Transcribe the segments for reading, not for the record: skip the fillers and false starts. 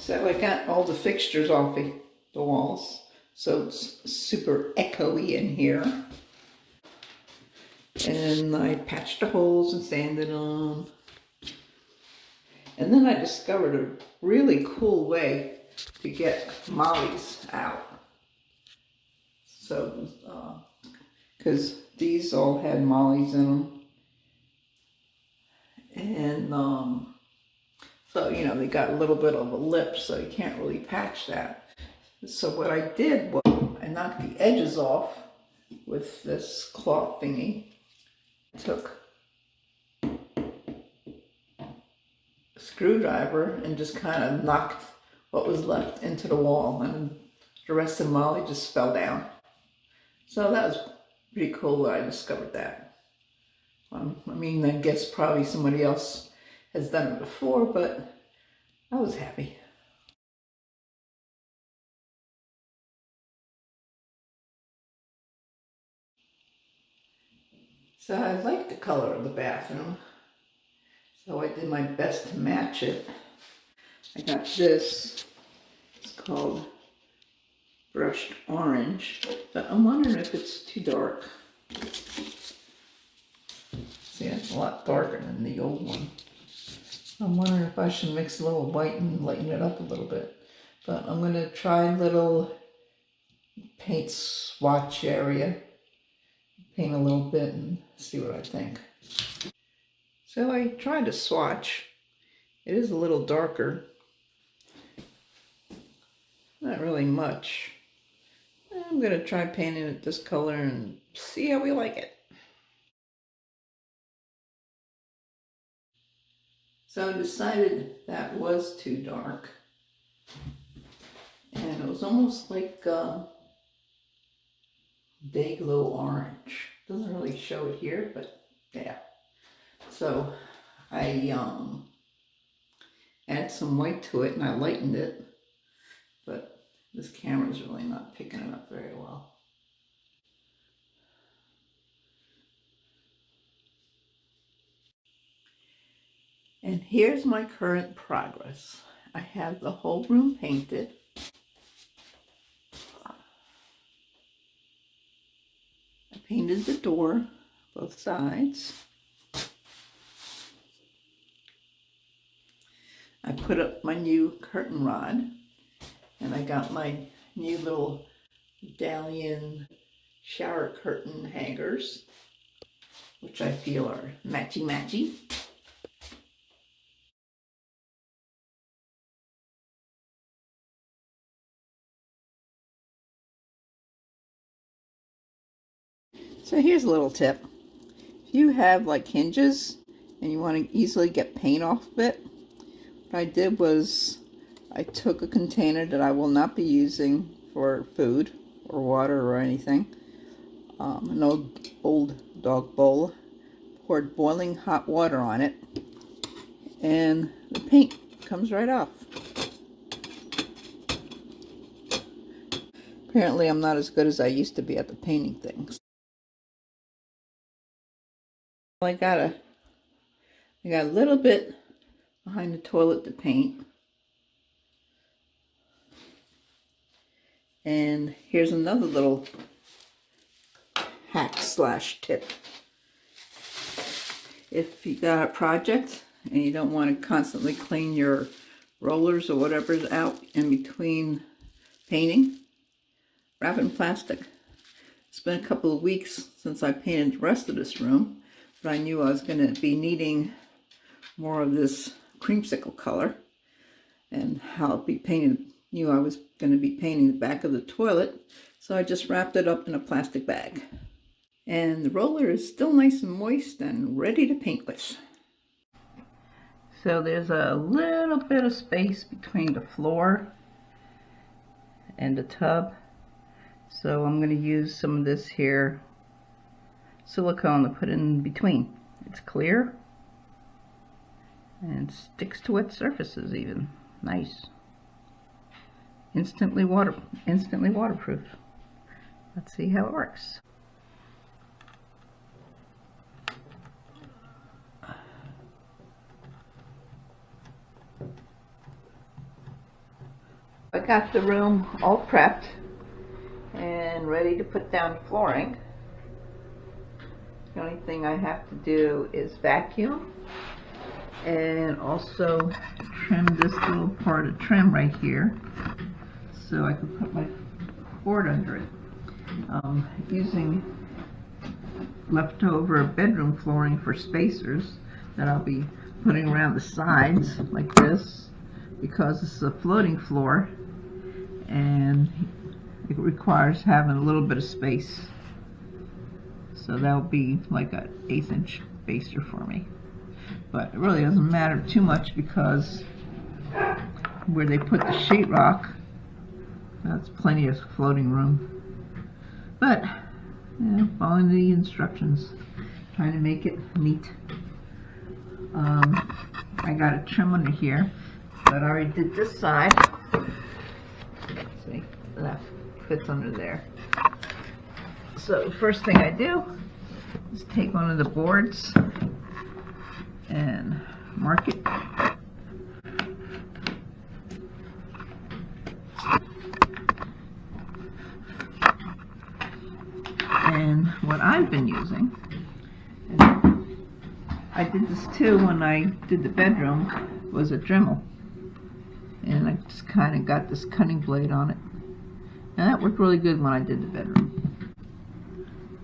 So I got all the fixtures off the walls, so it's super echoey in here. And I patched the holes and sanded them. And then I discovered a really cool way to get mollies out. So, because these all had mollies in them. And so, you know, they got a little bit of a lip, so you can't really patch that. So what I did was I knocked the edges off with this cloth thingy. I took a screwdriver and just kind of knocked what was left into the wall, and the rest of the molly just fell down. So that was pretty cool that I discovered that. I mean, I guess probably somebody else has done it before, but I was happy. So I like the color of the bathroom, so I did my best to match it. I got this, it's called brushed orange, but I'm wondering if it's too dark. See, it's a lot darker than the old one. I'm wondering if I should mix a little white and lighten it up a little bit. But I'm going to try a little paint swatch area. Paint a little bit and see what I think. So I tried to swatch. It is a little darker. Not really much. I'm going to try painting it this color and see how we like it. So I decided that was too dark. And it was almost like day glow orange. Doesn't really show it here, but yeah. So I add some white to it and I lightened it, but this camera's really not picking it up very well. And here's my current progress. I have the whole room painted. I painted the door, both sides. I put up my new curtain rod, and I got my new little Dalian shower curtain hangers, which I feel are matchy-matchy. So here's a little tip. If you have like hinges and you want to easily get paint off of it, what I did was I took a container that I will not be using for food or water or anything, an old dog bowl, poured boiling hot water on it, and the paint comes right off. Apparently I'm not as good as I used to be at the painting things. I got a little bit behind the toilet to paint. And here's another little hack slash tip. If you got a project and you don't want to constantly clean your rollers or whatever's out in between painting, wrap it in plastic. It's been a couple of weeks since I painted the rest of this room, but I knew I was going to be needing more of this creamsicle color, and how I'll be painting, knew I was going to be painting the back of the toilet, so I just wrapped it up in a plastic bag. And the roller is still nice and moist and ready to paint with. So there's a little bit of space between the floor and the tub, so I'm going to use some of this here silicone to put in between. It's clear and sticks to wet surfaces even. Nice. Instantly waterproof. Let's see how it works. got the room all prepped and ready to put down flooring. The only thing I have to do is vacuum and also trim this little part of trim right here so I can put my board under it. Using leftover bedroom flooring for spacers that I'll be putting around the sides like this, because this is a floating floor and it requires having a little bit of space. So that'll be like an 1/8 inch spacer for me. But it really doesn't matter too much because where they put the sheetrock, that's plenty of floating room. But yeah, following the instructions, trying to make it neat. I got a trim under here, but I already did this side. Let's see, that fits under there. So the first thing I do is take one of the boards and mark it. And what I've been using, and I did this too when I did the bedroom, was a Dremel. And I just kind of got this cutting blade on it. And that worked really good when I did the bedroom.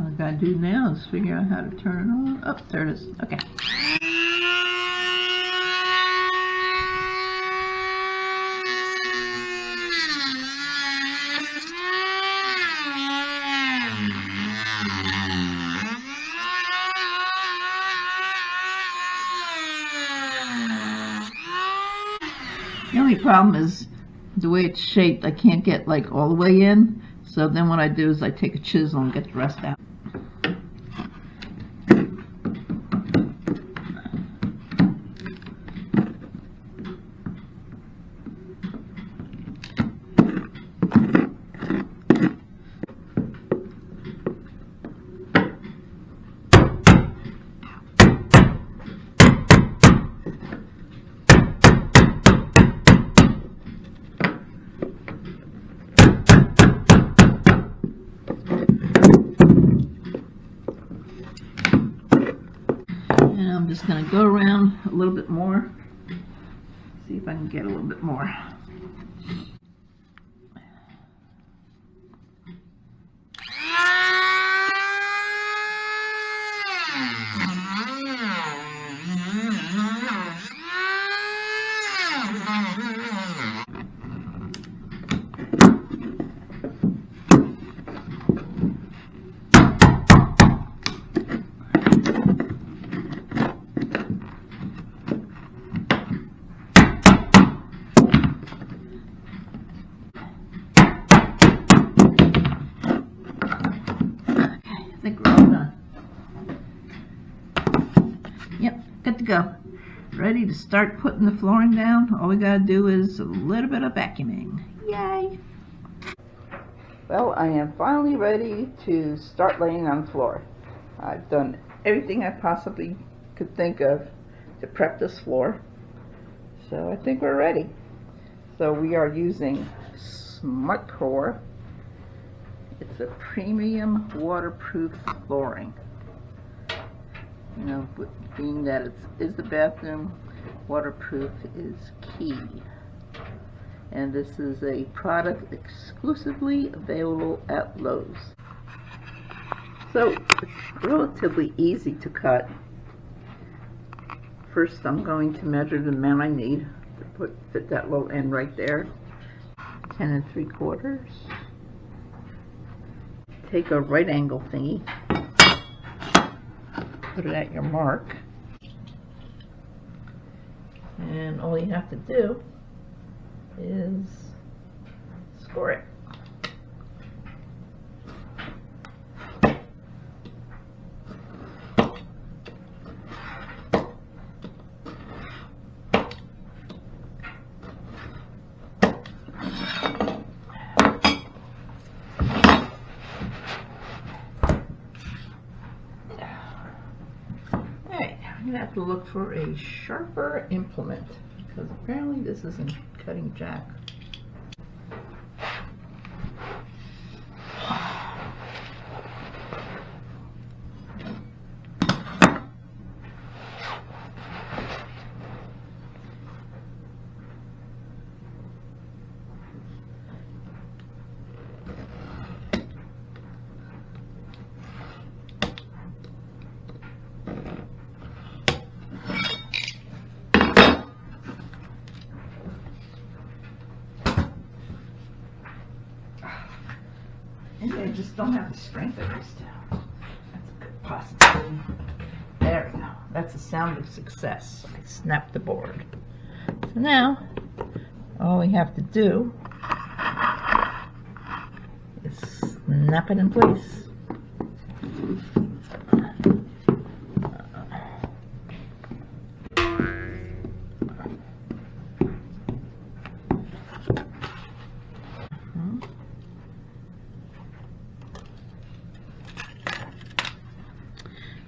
All I gotta do now is figure out how to turn it on. Oh, there it is. Okay. The only problem is the way it's shaped. I can't get like all the way in, so then what I do is I take a chisel and get the rest out. And I'm just going to go around a little bit more, see if I can get a little bit more. I think we're all done. Yep, good to go. Ready to start putting the flooring down. All we gotta do is a little bit of vacuuming. Yay! Well, I am finally ready to start laying on the floor. I've done everything I possibly could think of to prep this floor. So I think we're ready. So we are using Smart Core. It's a premium waterproof flooring. You know, being that it is the bathroom, waterproof is key. And this is a product exclusively available at Lowe's. So it's relatively easy to cut. First I'm going to measure the amount I need to fit that little end right there. 10 3/4. Take a right angle thingy, put it at your mark, and all you have to do is score it. I'm going to have to look for a sharper implement because apparently this isn't cutting jack. They just don't have the strength I used to. That's a good possibility. There we go. That's a sound of success. I snapped the board. So now, all we have to do is snap it in place.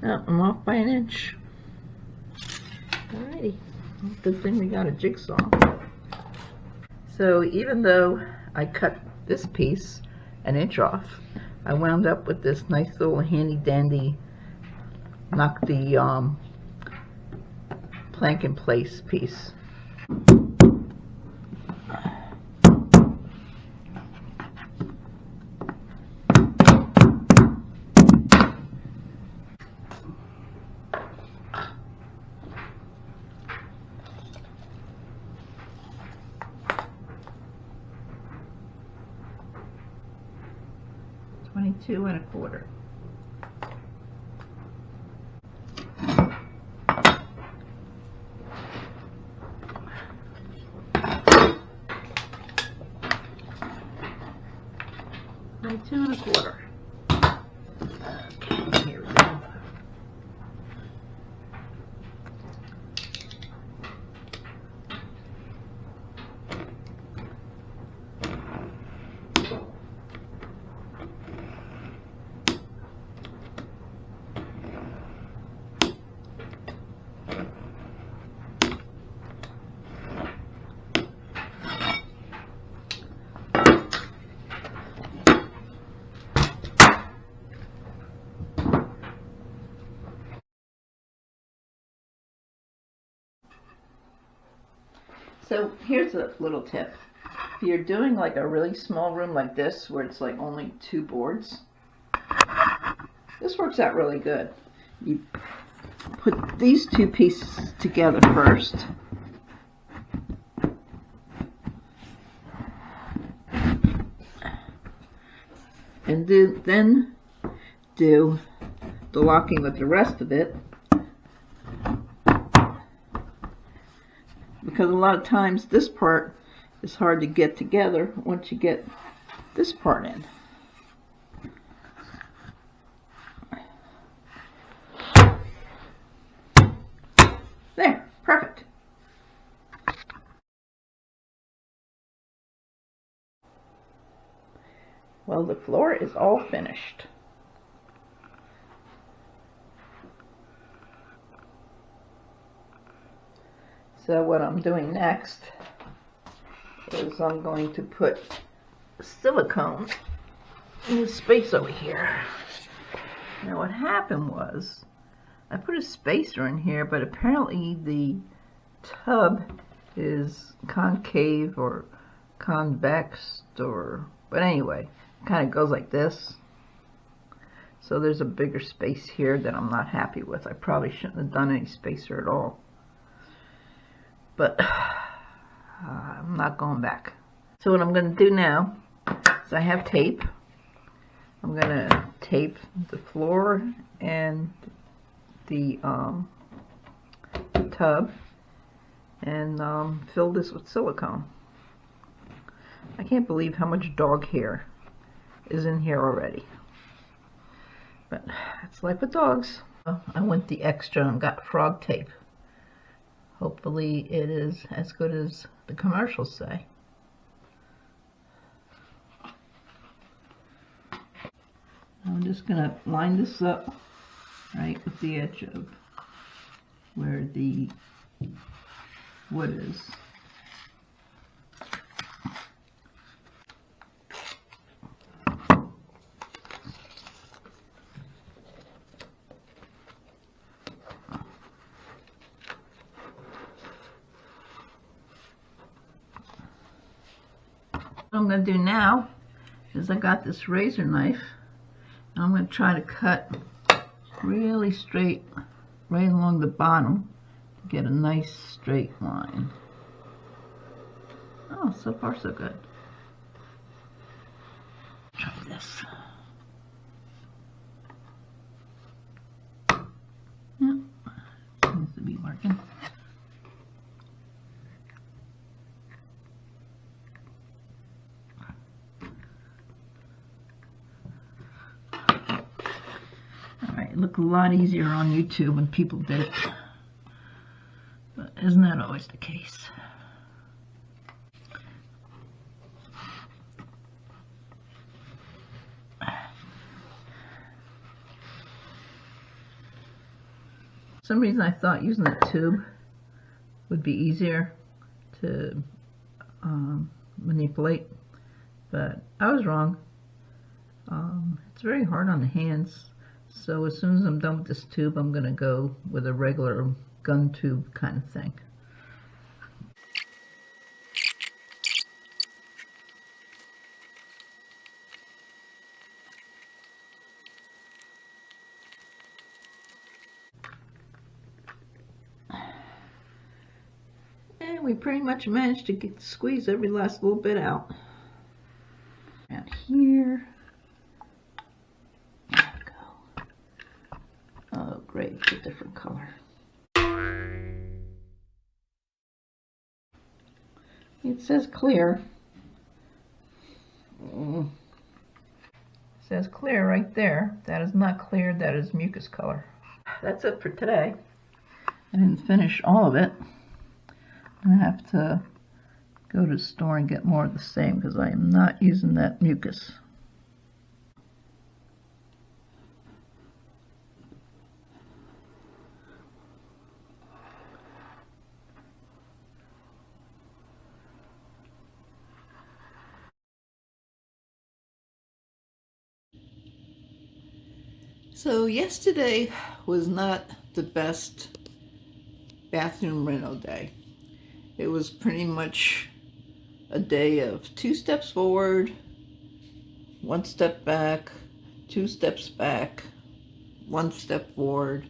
Oh, I'm off by an inch. Alrighty. Good thing we got a jigsaw. So even though I cut this piece an inch off, I wound up with this nice little handy dandy knock the plank in place piece. $22 1/4. $22 1/4. Okay, here we go. So here's a little tip. If you're doing like a really small room like this, where it's like only 2 boards, this works out really good. You put these 2 pieces together first. And then do the locking with the rest of it. Because a lot of times this part is hard to get together once you get this part in. There, perfect. Well, the floor is all finished. So what I'm doing next is I'm going to put silicone in the space over here. Now what happened was I put a spacer in here, but apparently the tub is concave or convex, but anyway, it kind of goes like this. So there's a bigger space here that I'm not happy with. I probably shouldn't have done any spacer at all. But I'm not going back. So what I'm going to do now is I have tape. I'm going to tape the floor and the tub and fill this with silicone. I can't believe how much dog hair is in here already. But it's life with dogs. I went the extra and got frog tape. Hopefully it is as good as the commercials say. I'm just going to line this up right with the edge of where the wood is. What I'm going to do now is I got this razor knife and I'm going to try to cut really straight right along the bottom to get a nice straight line. Oh, so far so good. Try this. a lot easier on YouTube when people did it. But isn't that always the case? For some reason I thought using the tube would be easier to manipulate, but I was wrong. It's very hard on the hands, so as soon as I'm done with this tube, I'm going to go with a regular gun tube kind of thing. And we pretty much managed to squeeze every last little bit out. Out here. There we go. Oh, great, it's a different color. It says clear. It says clear right there. That is not clear, that is mucus color. That's it for today. I didn't finish all of it. I have to go to the store and get more of the same because I am not using that mucus. So yesterday was not the best bathroom reno day. It was pretty much a day of 2 steps forward, 1 step back, 2 steps back, 1 step forward.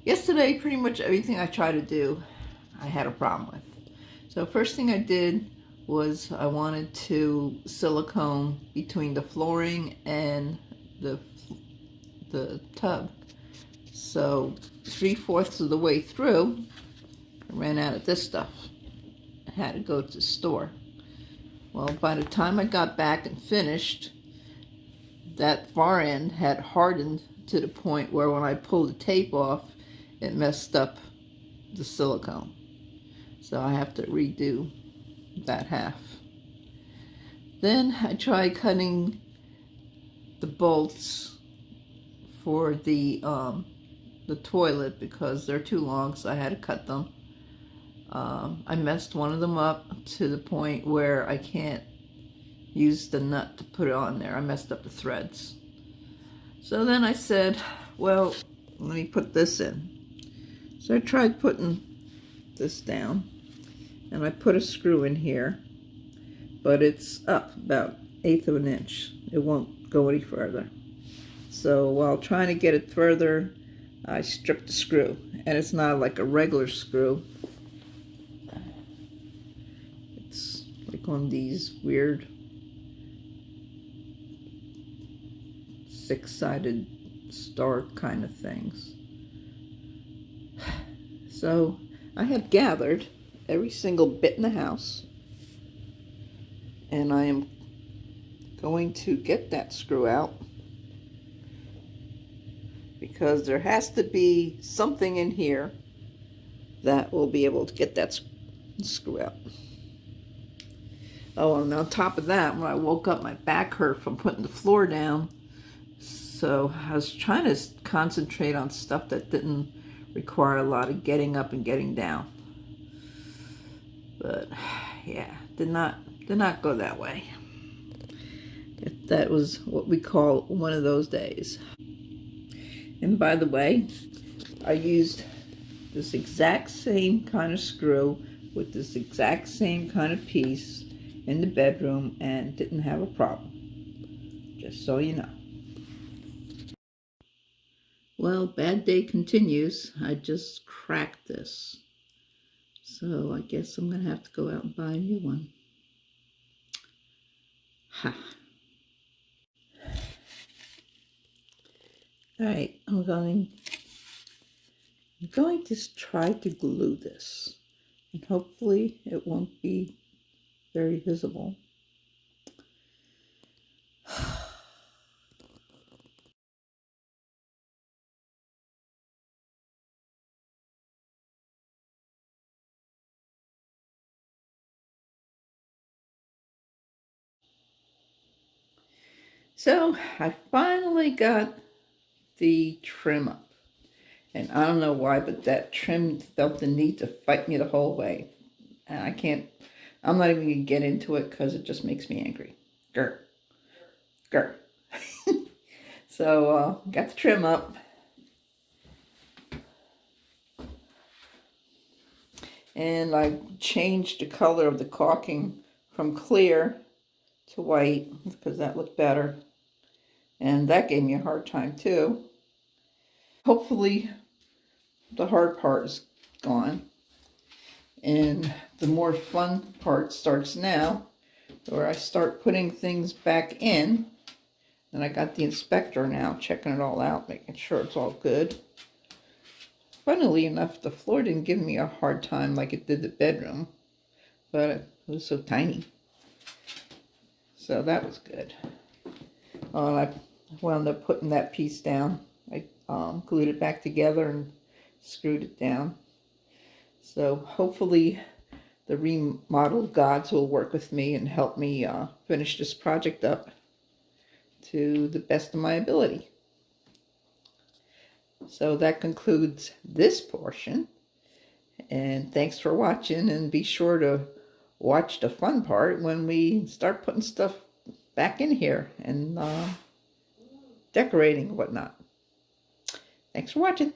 Yesterday, pretty much everything I tried to do, I had a problem with. So first thing I did was I wanted to silicone between the flooring and the tub. So 3/4 of the way through, I ran out of this stuff. I had to go to the store. Well, by the time I got back and finished, that far end had hardened to the point where when I pulled the tape off, it messed up the silicone. So I have to redo that half. Then I tried cutting the bolts for the toilet because they're too long, so I had to cut them. I messed one of them up to the point where I can't use the nut to put it on there. I messed up the threads. So then I said, well, let me put this in. So I tried putting this down, and I put a screw in here, but it's up about 1/8 of an inch. It won't go any further. So while trying to get it further, I stripped the screw, and it's not like a regular screw. It's like on these weird 6-sided star kind of things. So I have gathered every single bit in the house, and I am going to get that screw out because there has to be something in here that will be able to get that screw out. Oh, and on top of that, when I woke up, my back hurt from putting the floor down. So I was trying to concentrate on stuff that didn't require a lot of getting up and getting down. But yeah, did not go that way. That was what we call one of those days. And by the way, I used this exact same kind of screw with this exact same kind of piece in the bedroom and didn't have a problem. Just so you know. Well, bad day continues. I just cracked this. So I guess I'm going to have to go out and buy a new one. Ha. Alright, I'm going to try to glue this. And hopefully it won't be very visible. So I finally got the trim up. And I don't know why, but that trim felt the need to fight me the whole way. And I'm not even going to get into it because it just makes me angry. Grr. Grr. So, got the trim up. And I changed the color of the caulking from clear to white because that looked better. And that gave me a hard time too. Hopefully the hard part is gone. And the more fun part starts now, where I start putting things back in. And I got the inspector now checking it all out, making sure it's all good. Funnily enough, the floor didn't give me a hard time like it did the bedroom, but it was so tiny. So that was good. And I wound up putting that piece down. I glued it back together and screwed it down. So hopefully the remodel gods will work with me and help me finish this project up to the best of my ability. So that concludes this portion. And thanks for watching, and be sure to watch the fun part when we start putting stuff back in here and decorating and whatnot. Thanks for watching.